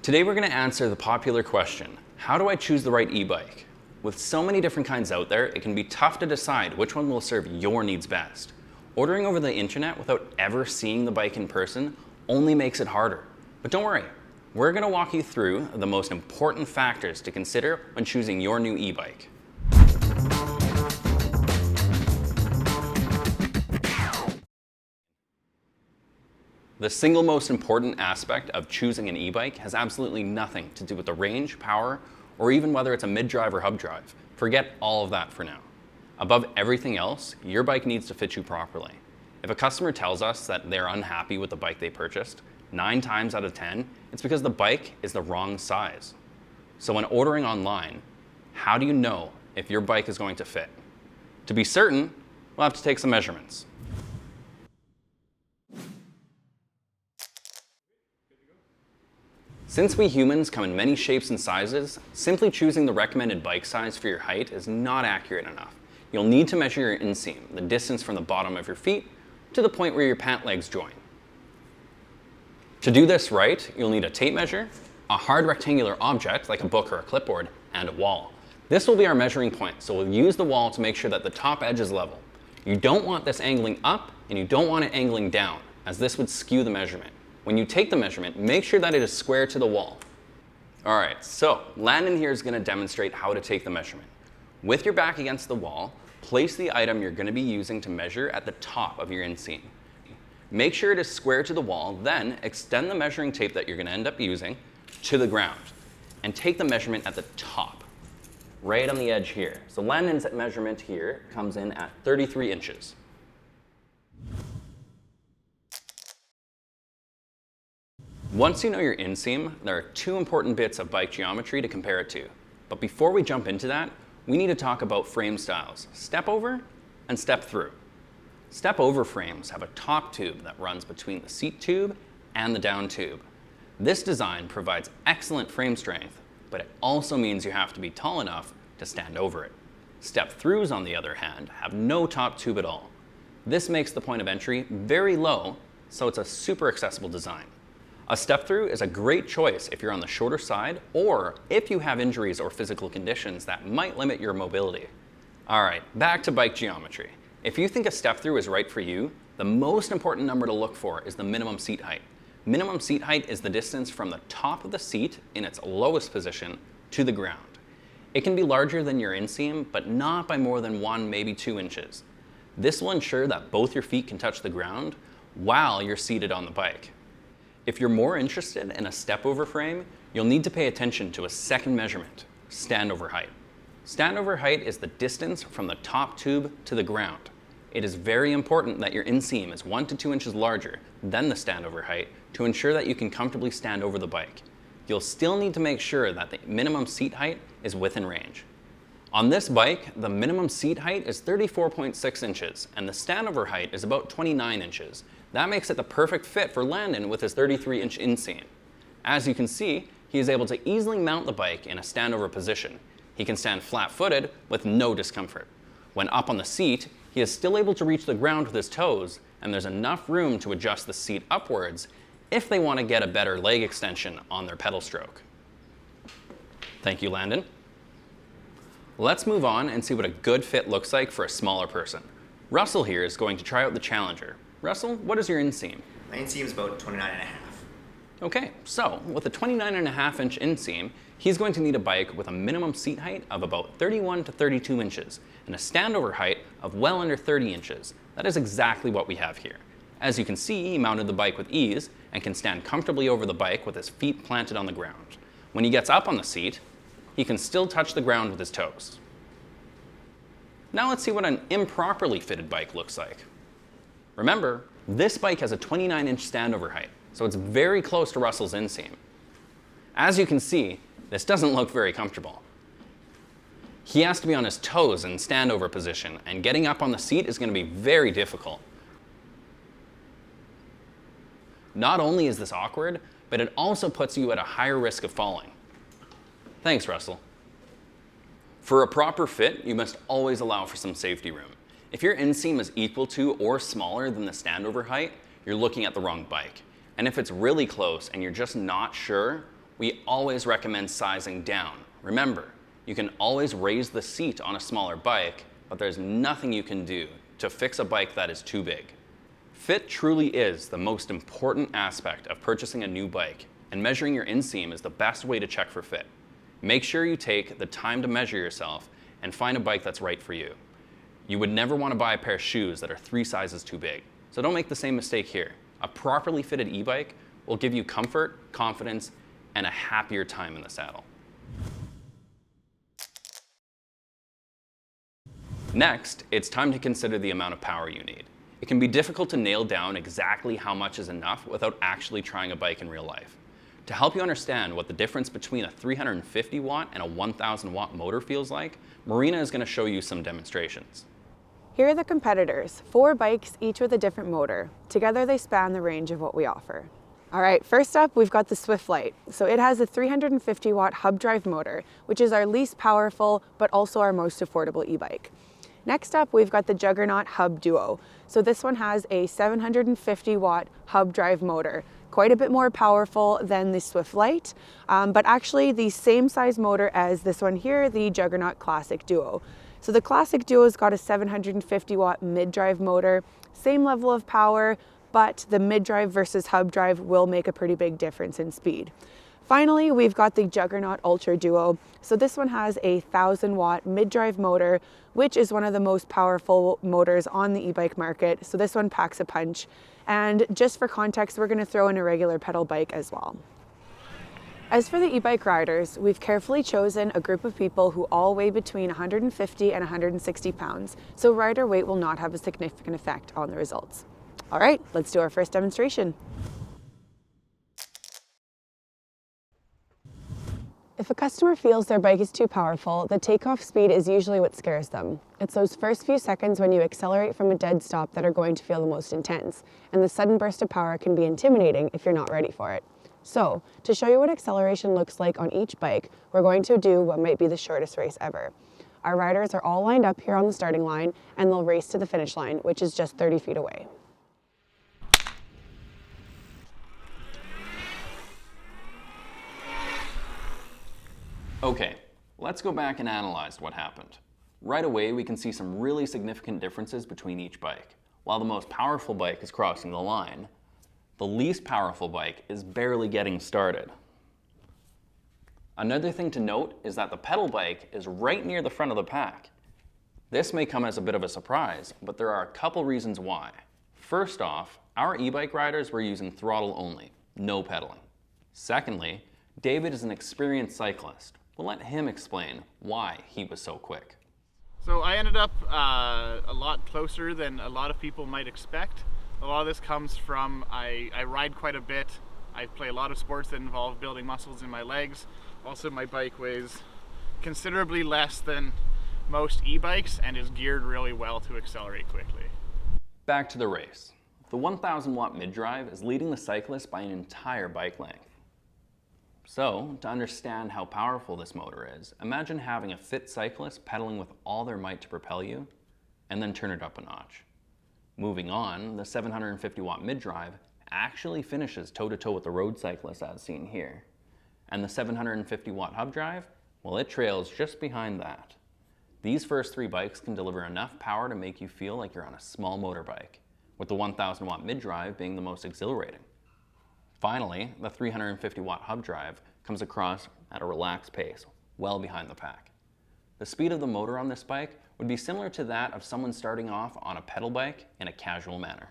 Today we're going to answer the popular question, how do I choose the right e-bike? With so many different kinds out there, it can be tough to decide which one will serve your needs best. Ordering over the internet without ever seeing the bike in person only makes it harder. But don't worry, we're going to walk you through the most important factors to consider when choosing your new e-bike. The single most important aspect of choosing an e-bike has absolutely nothing to do with the range, power, or even whether it's a mid-drive or hub drive. Forget all of that for now. Above everything else, your bike needs to fit you properly. If a customer tells us that they're unhappy with the bike they purchased, 9 times out of 10, it's because the bike is the wrong size. So when ordering online, how do you know if your bike is going to fit? To be certain, we'll have to take some measurements. Since we humans come in many shapes and sizes, simply choosing the recommended bike size for your height is not accurate enough. You'll need to measure your inseam, the distance from the bottom of your feet to the point where your pant legs join. To do this right, you'll need a tape measure, a hard rectangular object like a book or a clipboard, and a wall. This will be our measuring point, so we'll use the wall to make sure that the top edge is level. You don't want this angling up and you don't want it angling down, as this would skew the measurement. When you take the measurement, make sure that it is square to the wall. All right, so Landon here is going to demonstrate how to take the measurement. With your back against the wall, place the item you're going to be using to measure at the top of your inseam. Make sure it is square to the wall, then extend the measuring tape that you're going to end up using to the ground and take the measurement at the top, right on the edge here. So Landon's measurement here comes in at 33 inches. Once you know your inseam, there are 2 important bits of bike geometry to compare it to. But before we jump into that, we need to talk about frame styles, step over and step through. Step over frames have a top tube that runs between the seat tube and the down tube. This design provides excellent frame strength, but it also means you have to be tall enough to stand over it. Step throughs, on the other hand, have no top tube at all. This makes the point of entry very low, so it's a super accessible design. A step-through is a great choice if you're on the shorter side or if you have injuries or physical conditions that might limit your mobility. All right, back to bike geometry. If you think a step-through is right for you, the most important number to look for is the minimum seat height. Minimum seat height is the distance from the top of the seat in its lowest position to the ground. It can be larger than your inseam, but not by more than 1, maybe 2 inches. This will ensure that both your feet can touch the ground while you're seated on the bike. If you're more interested in a step-over frame, you'll need to pay attention to a second measurement, stand-over height. Stand-over height is the distance from the top tube to the ground. It is very important that your inseam is 1 to 2 inches larger than the stand-over height to ensure that you can comfortably stand over the bike. You'll still need to make sure that the minimum seat height is within range. On this bike, the minimum seat height is 34.6 inches and the stand-over height is about 29 inches. That makes it the perfect fit for Landon with his 33-inch inseam. As you can see, he is able to easily mount the bike in a standover position. He can stand flat-footed with no discomfort. When up on the seat, he is still able to reach the ground with his toes, and there's enough room to adjust the seat upwards if they want to get a better leg extension on their pedal stroke. Thank you, Landon. Let's move on and see what a good fit looks like for a smaller person. Russell here is going to try out the Challenger. Russell, what is your inseam? My inseam is about 29.5. Okay, so with a 29.5-inch inseam, he's going to need a bike with a minimum seat height of about 31 to 32 inches and a standover height of well under 30 inches. That is exactly what we have here. As you can see, he mounted the bike with ease and can stand comfortably over the bike with his feet planted on the ground. When he gets up on the seat, he can still touch the ground with his toes. Now let's see what an improperly fitted bike looks like. Remember, this bike has a 29-inch standover height, so it's very close to Russell's inseam. As you can see, this doesn't look very comfortable. He has to be on his toes in standover position, and getting up on the seat is going to be very difficult. Not only is this awkward, but it also puts you at a higher risk of falling. Thanks, Russell. For a proper fit, you must always allow for some safety room. If your inseam is equal to or smaller than the standover height, you're looking at the wrong bike. And if it's really close and you're just not sure, We always recommend sizing down. Remember, you can always raise the seat on a smaller bike, but there's nothing you can do to fix a bike that is too big. Fit truly is the most important aspect of purchasing a new bike, and measuring your inseam is the best way to check for fit. Make sure you take the time to measure yourself and find a bike that's right for you. You would never want to buy a pair of shoes that are 3 sizes too big, so don't make the same mistake here. A properly fitted e-bike will give you comfort, confidence, and a happier time in the saddle. Next, it's time to consider the amount of power you need. It can be difficult to nail down exactly how much is enough without actually trying a bike in real life. To help you understand what the difference between a 350 watt and a 1000 watt motor feels like, Marina is going to show you some demonstrations. Here are the competitors, 4 bikes, each with a different motor. Together they span the range of what we offer. All right, first up, we've got the Swift Lite. So it has a 350 watt hub drive motor, which is our least powerful, but also our most affordable e-bike. Next up, we've got the Juggernaut Hub Duo. So this one has a 750 watt hub drive motor, quite a bit more powerful than the Swift Lite, but actually the same size motor as this one here, the Juggernaut Classic Duo. So the Classic Duo's got a 750 watt mid-drive motor, same level of power, but the mid-drive versus hub drive will make a pretty big difference in speed. Finally, we've got the Juggernaut Ultra Duo. So this one has a 1000 watt mid-drive motor, which is one of the most powerful motors on the e-bike market. So this one packs a punch. And just for context, we're going to throw in a regular pedal bike as well. As for the e-bike riders, we've carefully chosen a group of people who all weigh between 150 and 160 pounds. So rider weight will not have a significant effect on the results. All right, let's do our first demonstration. If a customer feels their bike is too powerful, the takeoff speed is usually what scares them. It's those first few seconds when you accelerate from a dead stop that are going to feel the most intense, and the sudden burst of power can be intimidating if you're not ready for it. So, to show you what acceleration looks like on each bike, we're going to do what might be the shortest race ever. Our riders are all lined up here on the starting line, and they'll race to the finish line, which is just 30 feet away. Okay, let's go back and analyze what happened. Right away, we can see some really significant differences between each bike. While the most powerful bike is crossing the line, the least powerful bike is barely getting started. Another thing to note is that the pedal bike is right near the front of the pack. This may come as a bit of a surprise, but there are a couple reasons why. First off, our e-bike riders were using throttle only, no pedaling. Secondly, David is an experienced cyclist. We'll let him explain why he was so quick. So I ended up a lot closer than a lot of people might expect. A lot of this comes from I ride quite a bit. I play a lot of sports that involve building muscles in my legs. Also, my bike weighs considerably less than most e-bikes and is geared really well to accelerate quickly. Back to the race. The 1000 watt mid-drive is leading the cyclist by an entire bike length. So, to understand how powerful this motor is, imagine having a fit cyclist pedaling with all their might to propel you, and then turn it up a notch. Moving on, the 750 watt mid-drive actually finishes toe-to-toe with the road cyclist as seen here. And the 750 watt hub drive, well, it trails just behind that. These first 3 bikes can deliver enough power to make you feel like you're on a small motorbike, with the 1000 watt mid-drive being the most exhilarating. Finally, the 350 watt hub drive comes across at a relaxed pace, well behind the pack. The speed of the motor on this bike would be similar to that of someone starting off on a pedal bike in a casual manner.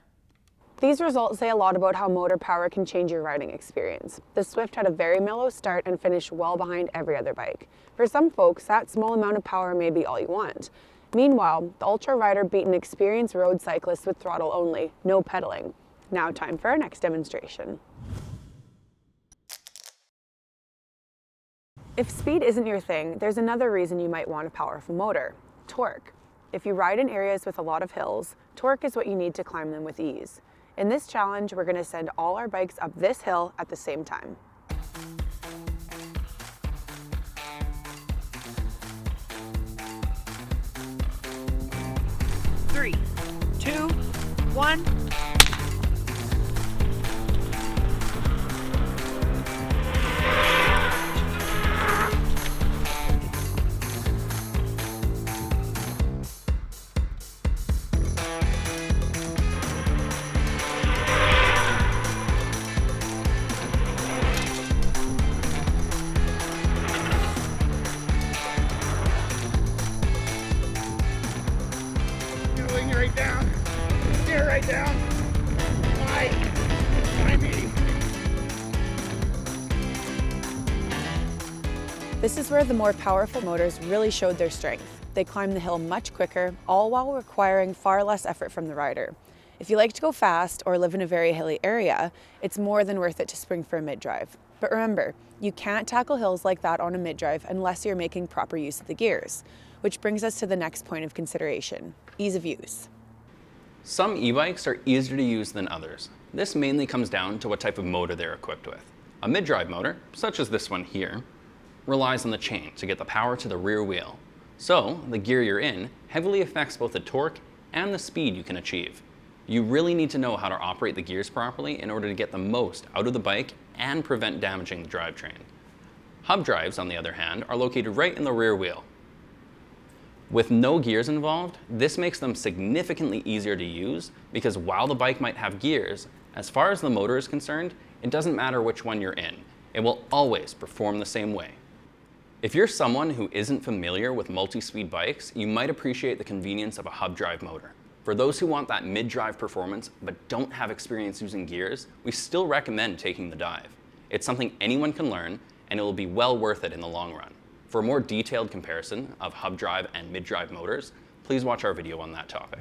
These results say a lot about how motor power can change your riding experience. The Swift had a very mellow start and finished well behind every other bike. For some folks, that small amount of power may be all you want. Meanwhile, the Ultra Rider beat an experienced road cyclist with throttle only, no pedaling. Now time for our next demonstration. If speed isn't your thing, there's another reason you might want a powerful motor: torque. If you ride in areas with a lot of hills, torque is what you need to climb them with ease. In this challenge, we're going to send all our bikes up this hill at the same time. Three, 2, 1. it down. Behind me. This is where the more powerful motors really showed their strength. They climb the hill much quicker, all while requiring far less effort from the rider. If you like to go fast or live in a very hilly area, it's more than worth it to spring for a mid-drive. But remember, you can't tackle hills like that on a mid-drive unless you're making proper use of the gears, which brings us to the next point of consideration: ease of use. Some e-bikes are easier to use than others. This mainly comes down to what type of motor they're equipped with. A mid-drive motor, such as this one here, relies on the chain to get the power to the rear wheel. So, the gear you're in heavily affects both the torque and the speed you can achieve. You really need to know how to operate the gears properly in order to get the most out of the bike and prevent damaging the drivetrain. Hub drives, on the other hand, are located right in the rear wheel. With no gears involved, this makes them significantly easier to use because while the bike might have gears, as far as the motor is concerned, it doesn't matter which one you're in. It will always perform the same way. If you're someone who isn't familiar with multi-speed bikes, you might appreciate the convenience of a hub drive motor. For those who want that mid-drive performance but don't have experience using gears, we still recommend taking the dive. It's something anyone can learn, and it will be well worth it in the long run. For a more detailed comparison of hub drive and mid-drive motors, please watch our video on that topic.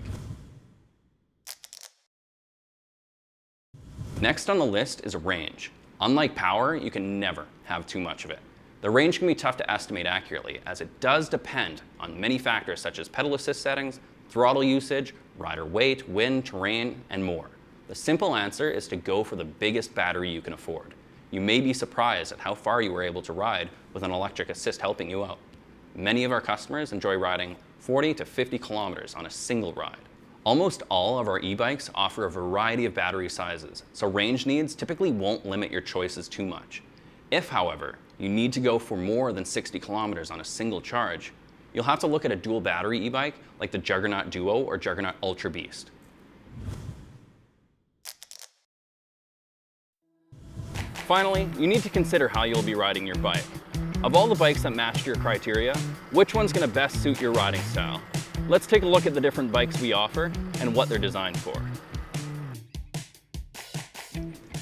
Next on the list is range. Unlike power, you can never have too much of it. The range can be tough to estimate accurately, as it does depend on many factors such as pedal assist settings, throttle usage, rider weight, wind, terrain, and more. The simple answer is to go for the biggest battery you can afford. You may be surprised at how far you were able to ride with an electric assist helping you out. Many of our customers enjoy riding 40 to 50 kilometers on a single ride. Almost all of our e-bikes offer a variety of battery sizes, so range needs typically won't limit your choices too much. If, however, you need to go for more than 60 kilometers on a single charge, you'll have to look at a dual battery e-bike like the Juggernaut Duo or Juggernaut Ultra Beast. Finally, you need to consider how you'll be riding your bike. Of all the bikes that matched your criteria, which one's going to best suit your riding style? Let's take a look at the different bikes we offer and what they're designed for.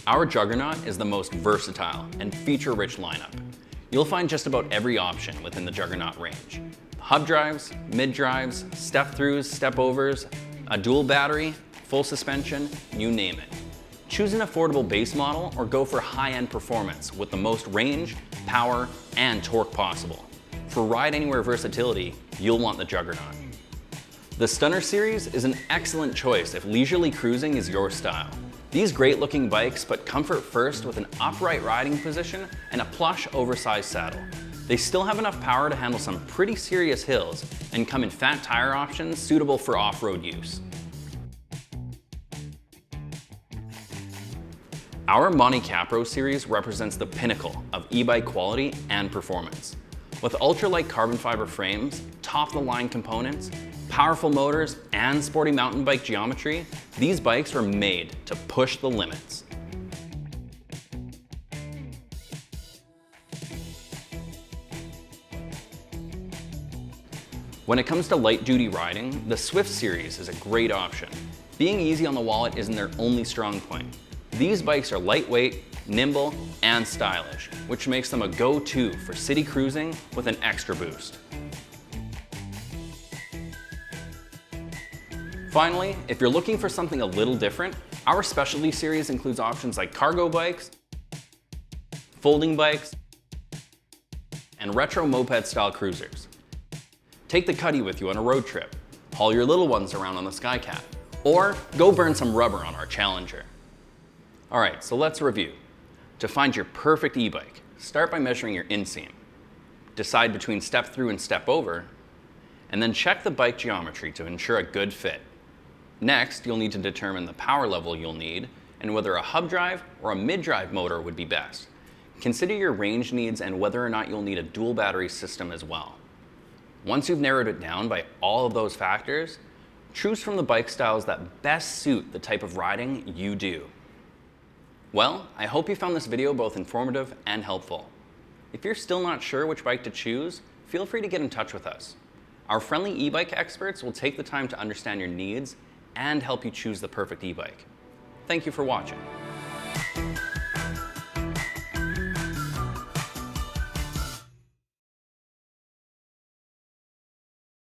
Our Juggernaut is the most versatile and feature-rich lineup. You'll find just about every option within the Juggernaut range. Hub drives, mid drives, step-throughs, step-overs, a dual battery, full suspension, you name it. Choose an affordable base model or go for high-end performance with the most range, power, and torque possible. For ride anywhere versatility, you'll want the Juggernaut. The Stunner series is an excellent choice if leisurely cruising is your style. These great-looking bikes put comfort first with an upright riding position and a plush, oversized saddle. They still have enough power to handle some pretty serious hills and come in fat tire options suitable for off-road use. Our Monte Capro series represents the pinnacle of e-bike quality and performance. With ultralight carbon fiber frames, top-of-the-line components, powerful motors, and sporty mountain bike geometry, these bikes were made to push the limits. When it comes to light-duty riding, the Swift series is a great option. Being easy on the wallet isn't their only strong point. These bikes are lightweight, nimble, and stylish, which makes them a go-to for city cruising with an extra boost. Finally, if you're looking for something a little different, our specialty series includes options like cargo bikes, folding bikes, and retro moped-style cruisers. Take the Cuddy with you on a road trip, haul your little ones around on the Skycat, or go burn some rubber on our Challenger. All right, so let's review. To find your perfect e-bike, start by measuring your inseam. Decide between step-through and step-over, and then check the bike geometry to ensure a good fit. Next, you'll need to determine the power level you'll need and whether a hub drive or a mid-drive motor would be best. Consider your range needs and whether or not you'll need a dual battery system as well. Once you've narrowed it down by all of those factors, choose from the bike styles that best suit the type of riding you do. Well, I hope you found this video both informative and helpful. If you're still not sure which bike to choose, feel free to get in touch with us. Our friendly e-bike experts will take the time to understand your needs and help you choose the perfect e-bike. Thank you for watching.